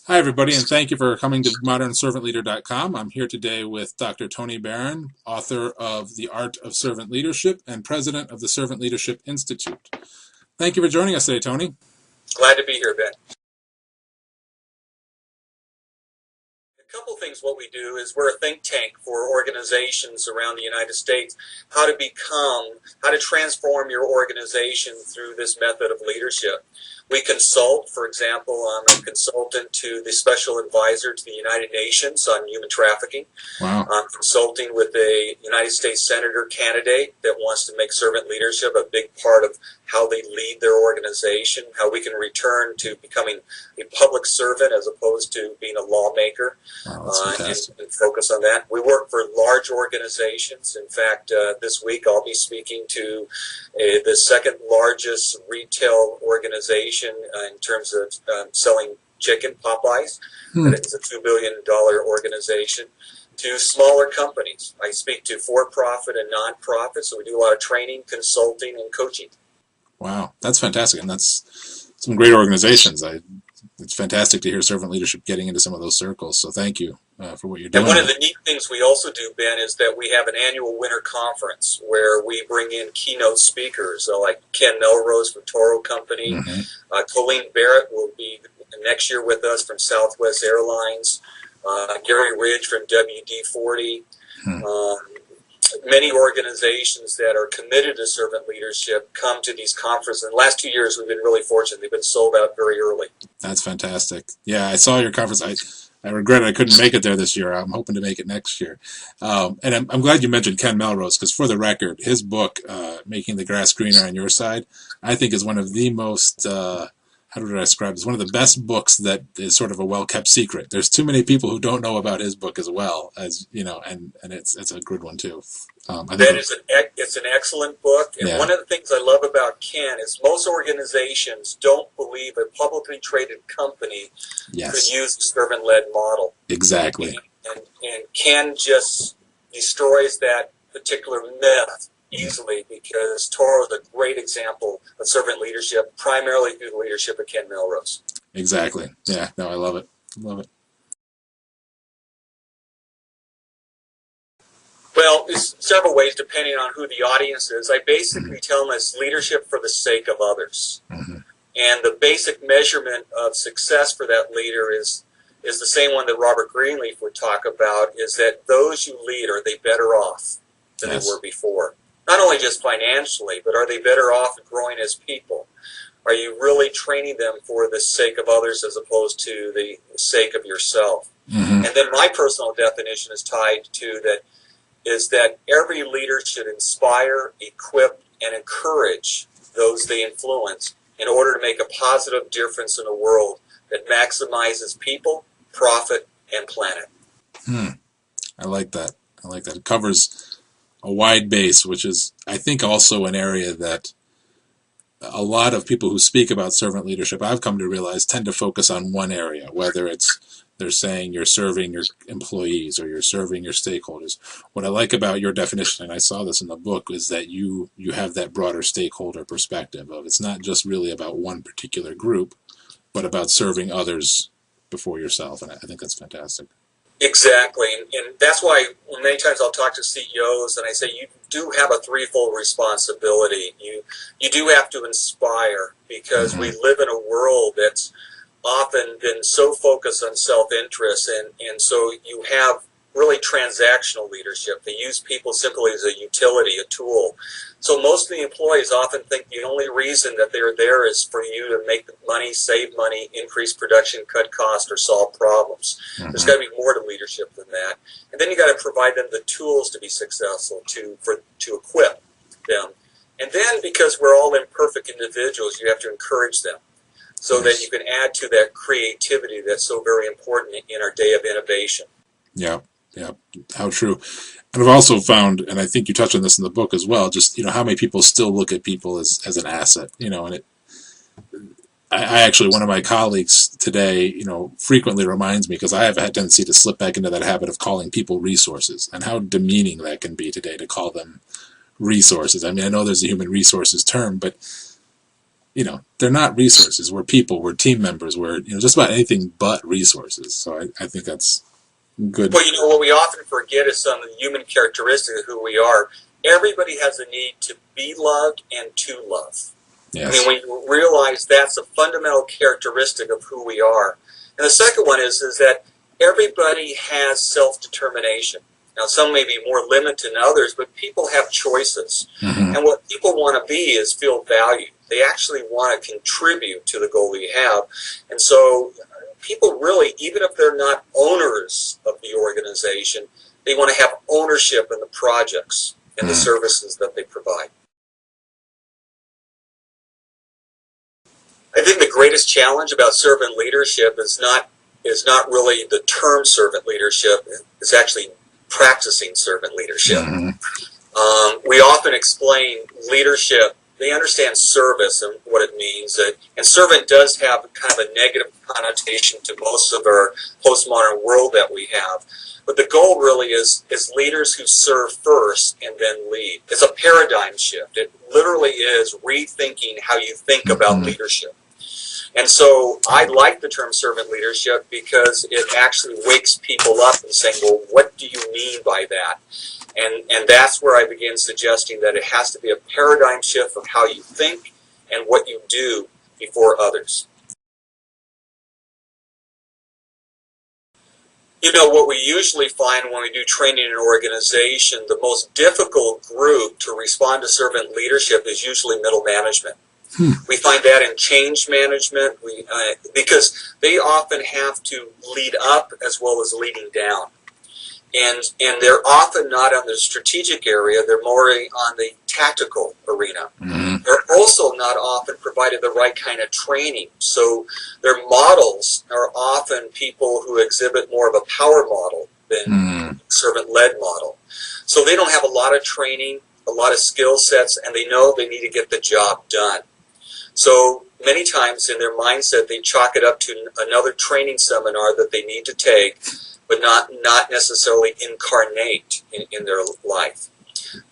Hi, everybody, and thank you for coming to modernservantleader.com. I'm here today with Dr. Tony Barron, author of The Art of Servant Leadership and president of the Servant Leadership Institute. Thank you for joining us today, Tony. Glad to be here, Ben. A couple things. What we do is we're a think tank for organizations around the United States, how to transform your organization through this method of leadership. We consult. For example, I'm a consultant to the special advisor to the United Nations on human trafficking. Wow. I'm consulting with a United States Senator candidate that wants to make servant leadership a big part of how they lead their organization, how we can return to becoming a public servant as opposed to being a lawmaker. Wow, that's fantastic. And focus on that. We work for large organizations. In fact, this week I'll be speaking to the second largest retail organization in terms of selling chicken, Popeyes. It's a $2 billion organization. To smaller companies. I speak to for-profit and non-profit, so we do a lot of training, consulting, and coaching. Wow, that's fantastic, and that's some great organizations. It's fantastic to hear servant leadership getting into some of those circles, so thank you for what you're doing. And one of the neat things we also do, Ben, is that we have an annual winter conference where we bring in keynote speakers like Ken Melrose from Toro Company. Colleen Barrett will be next year with us from Southwest Airlines. Gary Ridge from WD-40. Many organizations that are committed to servant leadership come to these conferences. In the last 2 years, we've been really fortunate. They've been sold out very early. That's fantastic. Yeah, I saw your conference. I regret I couldn't make it there this year. I'm hoping to make it next year. And I'm glad you mentioned Ken Melrose, because for the record, his book, Making the Grass Greener on Your Side, I think is one of the most... how do I describe it? It's one of the best books that is sort of a well-kept secret. There's too many people who don't know about his book as well, as you know, and it's a good one too. It's an excellent book, and one of the things I love about Ken is most organizations don't believe a publicly traded company could use the servant-led model. Exactly. And Ken just destroys that particular myth easily, because Toro is a great example of servant leadership, primarily through the leadership of Ken Melrose. Exactly. Yeah. No, I love it. Love it. Well, there's several ways depending on who the audience is. I basically tell them it's leadership for the sake of others. And the basic measurement of success for that leader is the same one that Robert Greenleaf would talk about, is that those you lead, are they better off than they were before? Not only just financially, but are they better off growing as people? Are you really training them for the sake of others as opposed to the sake of yourself? And then my personal definition is tied to that, is that every leader should inspire, equip, and encourage those they influence in order to make a positive difference in a world that maximizes people, profit, and planet. I like that. I like that. It covers a wide base, which is, I think, also an area that a lot of people who speak about servant leadership, I've come to realize, tend to focus on one area, whether it's they're saying you're serving your employees or you're serving your stakeholders. What I like about your definition, and I saw this in the book, is that you have that broader stakeholder perspective of it's not just really about one particular group, but about serving others before yourself, and I think that's fantastic. Exactly, and that's why many times I'll talk to CEOs and I say you do have a threefold responsibility. You do have to inspire, because we live in a world that's often been so focused on self-interest, and so you have really transactional leadership. They use people simply as a utility, a tool. So most of the employees often think the only reason that they're there is for you to make money, save money, increase production, cut costs, or solve problems. There's got to be more to leadership than that. And then you got to provide them the tools to be successful, to equip them. And then, because we're all imperfect individuals, you have to encourage them so that you can add to that creativity that's so very important in our day of innovation. Yeah. Yeah, how true. And I've also found, and I think you touched on this in the book as well, just, how many people still look at people as an asset, and I actually, one of my colleagues today, frequently reminds me, because I have a tendency to slip back into that habit of calling people resources, and how demeaning that can be today to call them resources. I mean, I know there's a human resources term, but they're not resources. We're people. We're team members. We're just about anything but resources. So I think that's good. Well, what we often forget is some of the human characteristics of who we are. Everybody has a need to be loved and to love. I mean, Yes. when you realize that's a fundamental characteristic of who we are. And the second one is that everybody has self-determination. Now, some may be more limited than others, but people have choices. Mm-hmm. And what people want to be is feel valued. They actually want to contribute to the goal we have. And so people really, even if they're not owners of the organization, they want to have ownership in the projects and the services that they provide. I think the greatest challenge about servant leadership is not really the term servant leadership. It's actually practicing servant leadership. Mm-hmm. We often explain leadership. They understand service and what it means. And servant does have kind of a negative connotation to most of our postmodern world that we have. But the goal really is leaders who serve first and then lead. It's a paradigm shift. It literally is rethinking how you think about leadership. And so I like the term servant leadership because it actually wakes people up and saying, well, what do you mean by that? And that's where I begin suggesting that it has to be a paradigm shift of how you think and what you do before others. What we usually find when we do training in an organization, the most difficult group to respond to servant leadership is usually middle management. We find that in change management because they often have to lead up as well as leading down. And they're often not on the strategic area, they're more on the tactical arena. Mm-hmm. They're also not often provided the right kind of training. So their models are often people who exhibit more of a power model than servant-led model. So they don't have a lot of training, a lot of skill sets, and they know they need to get the job done. So many times in their mindset, they chalk it up to another training seminar that they need to take, but not necessarily incarnate in their life.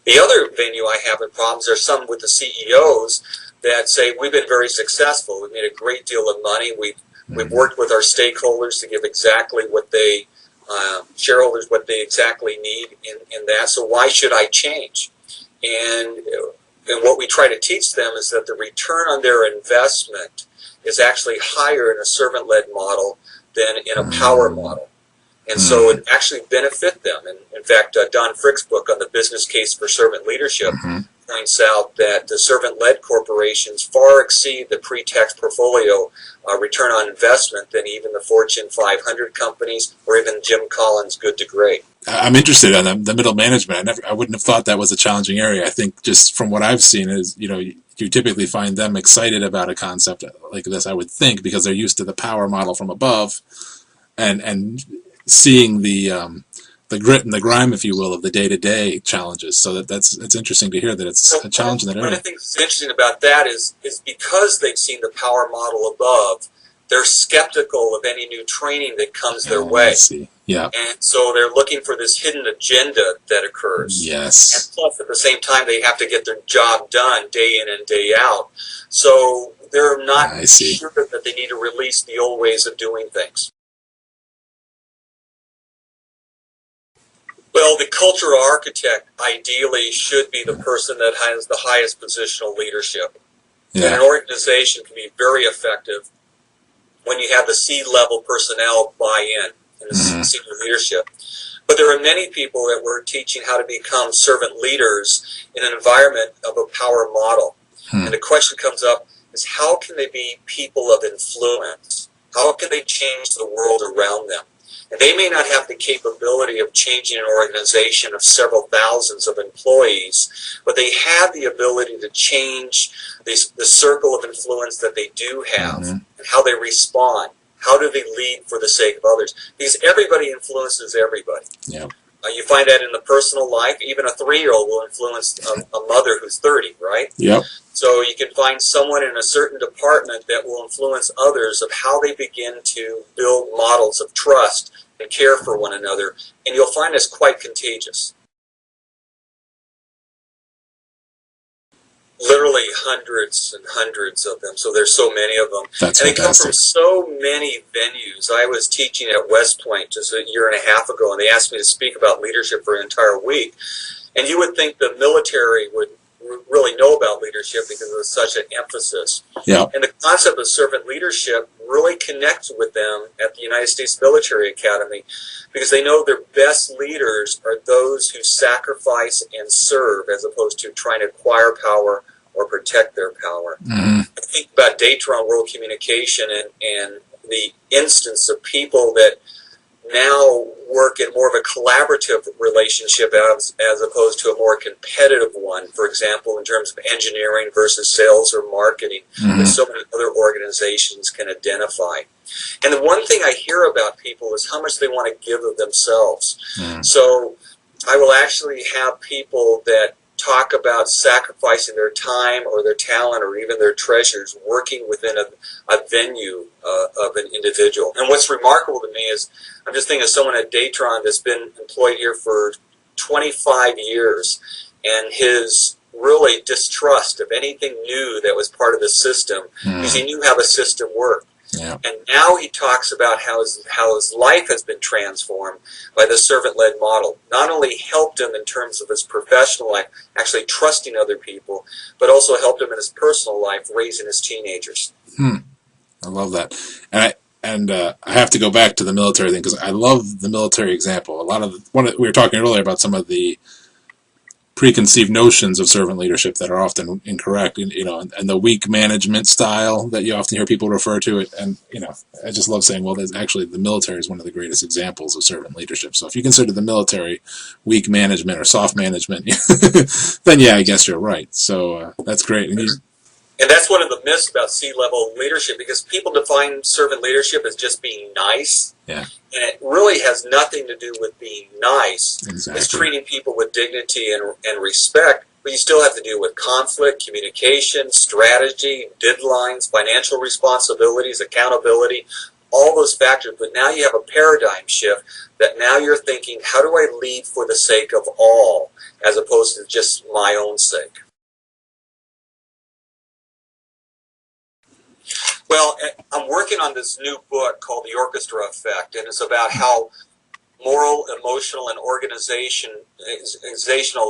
The other venue I have in problems are some with the CEOs that say, we've been very successful, we've made a great deal of money, we've worked with our stakeholders to give exactly what they, shareholders what they exactly need in that, so why should I change? And what we try to teach them is that the return on their investment is actually higher in a servant-led model than in a power model. And so it actually benefit them. And in fact, Don Frick's book on the business case for servant leadership points out that the servant-led corporations far exceed the pre-tax portfolio return on investment than even the Fortune 500 companies or even Jim Collins' Good to Great. I'm interested in the middle management. I wouldn't have thought that was a challenging area. I think just from what I've seen is, you typically find them excited about a concept like this, I would think, because they're used to the power model from above and seeing the grit and the grime, if you will, of the day-to-day challenges. So it's interesting to hear that it's a challenge in that area. One of the things that's interesting about that is because they've seen the power model above, they're skeptical of any new training that comes their way. I see. Yeah. And so they're looking for this hidden agenda that occurs. Yes. And plus, at the same time, they have to get their job done day in and day out. So they're not sure that they need to release the old ways of doing things. Well, the cultural architect ideally should be the person that has the highest positional leadership. Yeah. And an organization can be very effective when you have the C-level personnel buy-in and the senior leadership. But there are many people that we're teaching how to become servant leaders in an environment of a power model. And the question comes up is, how can they be people of influence? How can they change the world around them? And they may not have the capability of changing an organization of several thousands of employees, but they have the ability to change the circle of influence that they do have and how they respond. How do they lead for the sake of others? Because everybody influences everybody. Yep. You find that in the personal life. Even a 3-year-old will influence a mother who's 30, right? Yep. So you can find someone in a certain department that will influence others of how they begin to build models of trust and care for one another, and you'll find it's quite contagious. literally hundreds and hundreds of them. So there's so many of them. That's and they come from fantastic. so many venues. I was teaching at West Point just a year and a half ago, and they asked me to speak about leadership for an entire week. And you would think the military would really know about leadership because it was such an emphasis. Yeah. And the concept of servant leadership really connects with them at the United States Military Academy because they know their best leaders are those who sacrifice and serve as opposed to trying to acquire power or protect their power. Mm-hmm. I think about Datron World Communication and the instance of people that now work in more of a collaborative relationship as opposed to a more competitive one, for example, in terms of engineering versus sales or marketing, that so many other organizations can identify. And the one thing I hear about people is how much they want to give of themselves. So I will actually have people that talk about sacrificing their time or their talent or even their treasures working within a venue of an individual. And what's remarkable to me is I'm just thinking of someone at Datron that's been employed here for 25 years, and his really distrust of anything new that was part of the system because he knew how the system worked. Yeah. And now he talks about how his life has been transformed by the servant-led model. Not only helped him in terms of his professional life, actually trusting other people, but also helped him in his personal life, raising his teenagers. I love that. And I have to go back to the military thing because I love the military example. A lot of we were talking earlier about some of the preconceived notions of servant leadership that are often incorrect, and the weak management style that you often hear people refer to it. And I just love saying, well, there's actually the military is one of the greatest examples of servant leadership. So if you consider the military weak management or soft management, then yeah, I guess you're right. So that's great. And that's one of the myths about C-level leadership, because people define servant leadership as just being nice. Yeah. And it really has nothing to do with being nice. Exactly. It's treating people with dignity and respect, but you still have to deal with conflict, communication, strategy, deadlines, financial responsibilities, accountability, all those factors. But now you have a paradigm shift that now you're thinking, how do I lead for the sake of all, as opposed to just my own sake? Well, I'm working on this new book called The Orchestra Effect, and it's about how moral, emotional, and organizational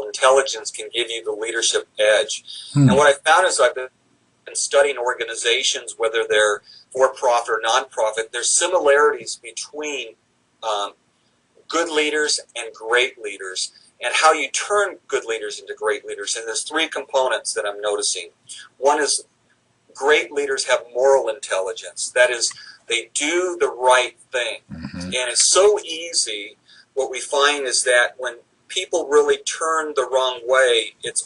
intelligence can give you the leadership edge. And what I found is I've been studying organizations, whether they're for-profit or non-profit, there's similarities between good leaders and great leaders, and how you turn good leaders into great leaders. And there's three components that I'm noticing. One is great leaders have moral intelligence. That is, they do the right thing. And it's so easy. What we find is that when people really turn the wrong way, it's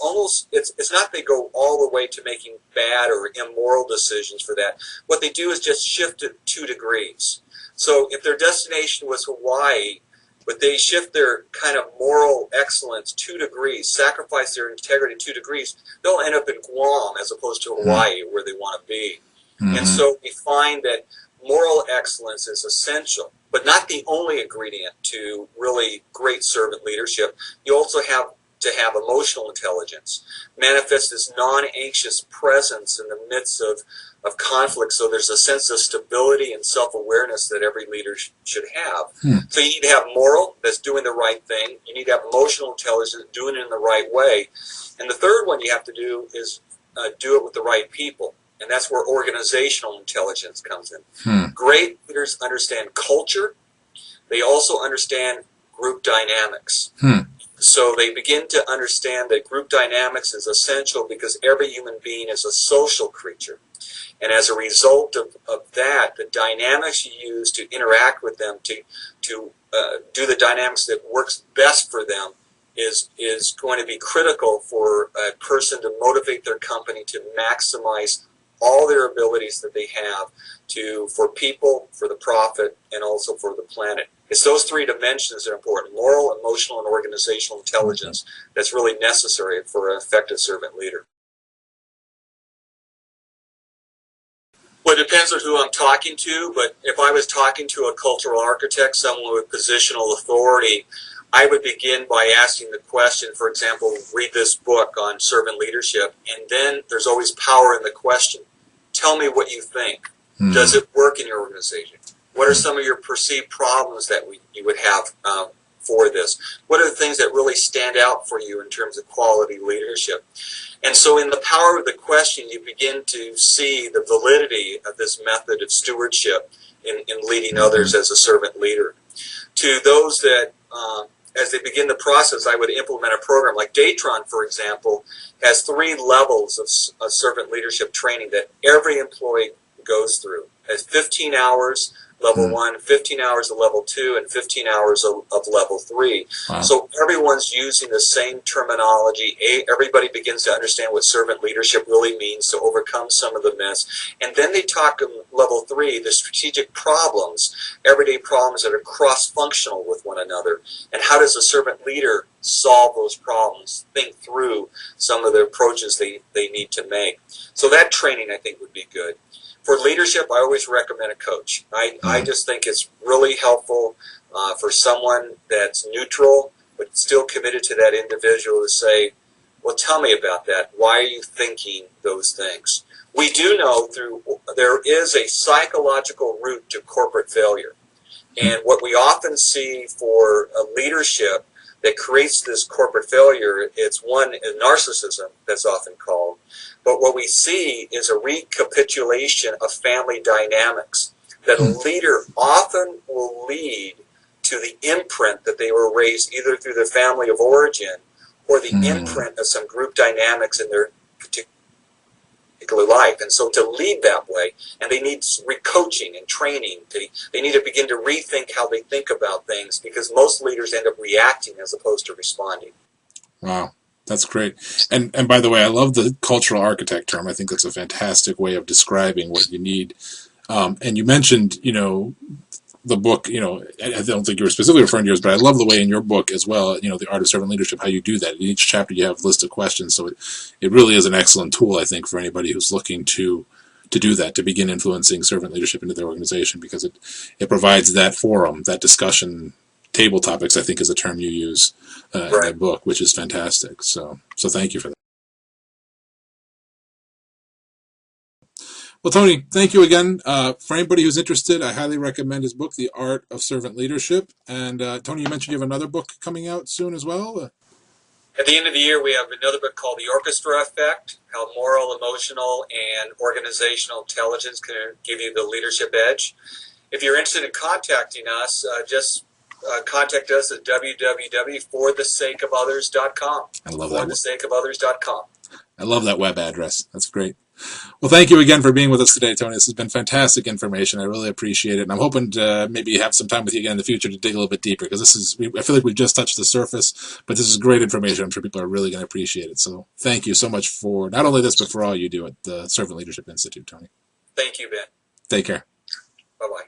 not they go all the way to making bad or immoral decisions for that. What they do is just shift it 2 degrees. So if their destination was Hawaii, but they shift their kind of moral excellence 2 degrees, sacrifice their integrity 2 degrees, they'll end up in Guam as opposed to Hawaii, where they want to be. And so we find that moral excellence is essential, but not the only ingredient to really great servant leadership. You also have to have emotional intelligence, manifest as non-anxious presence in the midst of conflict, so there's a sense of stability and self-awareness that every leader should have. So you need to have moral, that's doing the right thing. You need to have emotional intelligence, doing it in the right way. And the third one you have to do is do it with the right people. And that's where organizational intelligence comes in. Great leaders understand culture. They also understand group dynamics. So they begin to understand that group dynamics is essential because every human being is a social creature. And as a result of that, the dynamics you use to interact with them, to do the dynamics that works best for them, is going to be critical for a person to motivate their company to maximize all their abilities that they have for people, for the profit, and also for the planet. It's those three dimensions that are important: moral, emotional, and organizational intelligence. That's really necessary for an effective servant leader. Well, it depends on who I'm talking to, but if I was talking to a cultural architect, someone with positional authority, I would begin by asking the question, for example, read this book on servant leadership, and then there's always power in the question. Tell me what you think. Does it work in your organization? What are some of your perceived problems that you would have for this? What are the things that really stand out for you in terms of quality leadership? And so in the power of the question, you begin to see the validity of this method of stewardship in leading others as a servant leader. To those that, as they begin the process, I would implement a program like Datron, for example, has 3 levels of servant leadership training that every employee goes through. It has 15 hours level 1, 15 hours of level 2, and 15 hours of level 3. Wow. So everyone's using the same terminology. Everybody begins to understand what servant leadership really means to overcome some of the myths. And then they talk in level 3, the strategic problems, everyday problems that are cross-functional with one another. And how does a servant leader solve those problems, think through some of the approaches they need to make. So that training, I think, would be good. For leadership, I always recommend a coach. I just think it's really helpful for someone that's neutral but still committed to that individual to say, well, tell me about that. Why are you thinking those things? We do know there is a psychological route to corporate failure. And what we often see for a leadership that creates this corporate failure, it's one, narcissism, that's often called. But what we see is a recapitulation of family dynamics, that a leader often will lead to the imprint that they were raised either through their family of origin or the imprint of some group dynamics in their particular life. And so to lead that way, and they need recoaching and training. They need to begin to rethink how they think about things, because most leaders end up reacting as opposed to responding. Wow. That's great. And by the way, I love the cultural architect term. I think that's a fantastic way of describing what you need. And you mentioned, the book, I don't think you were specifically referring to yours, but I love the way in your book as well, The Art of Servant Leadership, how you do that. In each chapter you have a list of questions. So it really is an excellent tool, I think, for anybody who's looking to do that, to begin influencing servant leadership into their organization, because it provides that forum, that discussion. Table topics, I think, is a term you use in that book, which is fantastic. So thank you for that. Well, Tony, thank you again. For anybody who's interested, I highly recommend his book, The Art of Servant Leadership. And Tony, you mentioned you have another book coming out soon as well. At the end of the year, we have another book called The Orchestra Effect, How Moral, Emotional, and Organizational Intelligence Can Give You the Leadership Edge. If you're interested in contacting us, just contact us at www.forthesakeofothers.com. I love that. forthesakeofothers.com. I love that web address. That's great. Well, thank you again for being with us today, Tony. This has been fantastic information. I really appreciate it. And I'm hoping to maybe have some time with you again in the future to dig a little bit deeper, because I feel like we've just touched the surface, but this is great information. I'm sure people are really going to appreciate it. So thank you so much for not only this, but for all you do at the Servant Leadership Institute, Tony. Thank you, Ben. Take care. Bye-bye.